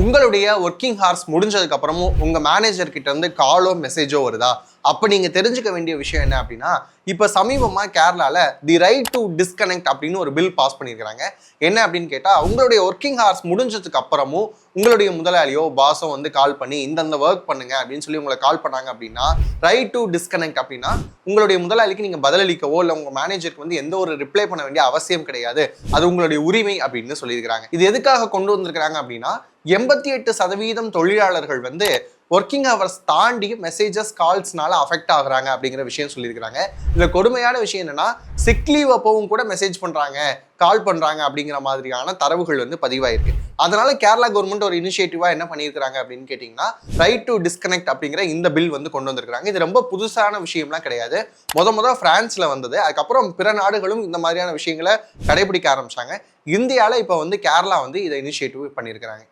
உங்களுடைய working hours முடிஞ்சதுக்கு அப்புறமும் உங்க மேனேஜர் கிட்ட இருந்து காலோ மெசேஜோ வருதா? அப்ப நீங்க தெரிஞ்சுக்க வேண்டிய விஷயம் என்ன அப்படின்னா, இப்ப சமீபமா கேரளால தி ரைட் டு டிஸ்கனெக்ட் அப்படின்னு ஒரு பில் பாஸ் பண்ணியிருக்காங்க. என்ன அப்படின்னு கேட்டா, உங்களுடைய ஒர்க்கிங் ஹார்ஸ் முடிஞ்சதுக்கு அப்புறமும் உங்களுடைய முதலாளியோ பாஸோ வந்து கால் பண்ணி இந்தந்த ஒர்க் பண்ணுங்க அப்படின்னு சொல்லி உங்களை கால் பண்ணாங்க அப்படின்னா, ரைட் டு டிஸ்கனெக்ட் அப்படின்னா உங்களுடைய முதலாளிக்கு நீங்க பதிலளிக்கவோ இல்லை உங்க மேனேஜருக்கு வந்து எந்த ஒரு ரிப்ளை பண்ண வேண்டிய அவசியம் கிடையாது. அது உங்களுடைய உரிமை அப்படின்னு சொல்லியிருக்கிறாங்க. இது எதுக்காக கொண்டு வந்திருக்கிறாங்க அப்படின்னா, 88% தொழிலாளர்கள் வந்து ஒர்க்கிங் ஹவர்ஸ் தாண்டி மெசேஜஸ் கால்ஸ்னால அஃபெக்ட் ஆகுறாங்க அப்படிங்கிற விஷயம் சொல்லியிருக்கிறாங்க. இதுல கொடுமையான விஷயம் என்னன்னா, சிக் லீவ் அப்பவும் கூட மெசேஜ் பண்றாங்க, கால் பண்றாங்க அப்படிங்கிற மாதிரியான தரவுகள் வந்து பதிவாயிருக்கு. அதனால கேரளா கவர்மெண்ட் ஒரு இனிஷியேட்டிவா என்ன பண்ணியிருக்காங்க அப்படின்னு கேட்டீங்கன்னா, ரைட் டு டிஸ்கனெக்ட் அப்படிங்கிற இந்த பில் வந்து கொண்டு வந்திருக்காங்க. இது ரொம்ப புதுசான விஷயம்லாம் கிடையாது. முத பிரான்ஸ்ல வந்தது. அதுக்கப்புறம் பிற நாடுகளும் இந்த மாதிரியான விஷயங்களை கடைபிடிக்க ஆரம்பிச்சாங்க. இந்தியாவில் இப்போ வந்து கேரளா வந்து இதை இனிஷியேட்டிவ் பண்ணியிருக்கிறாங்க.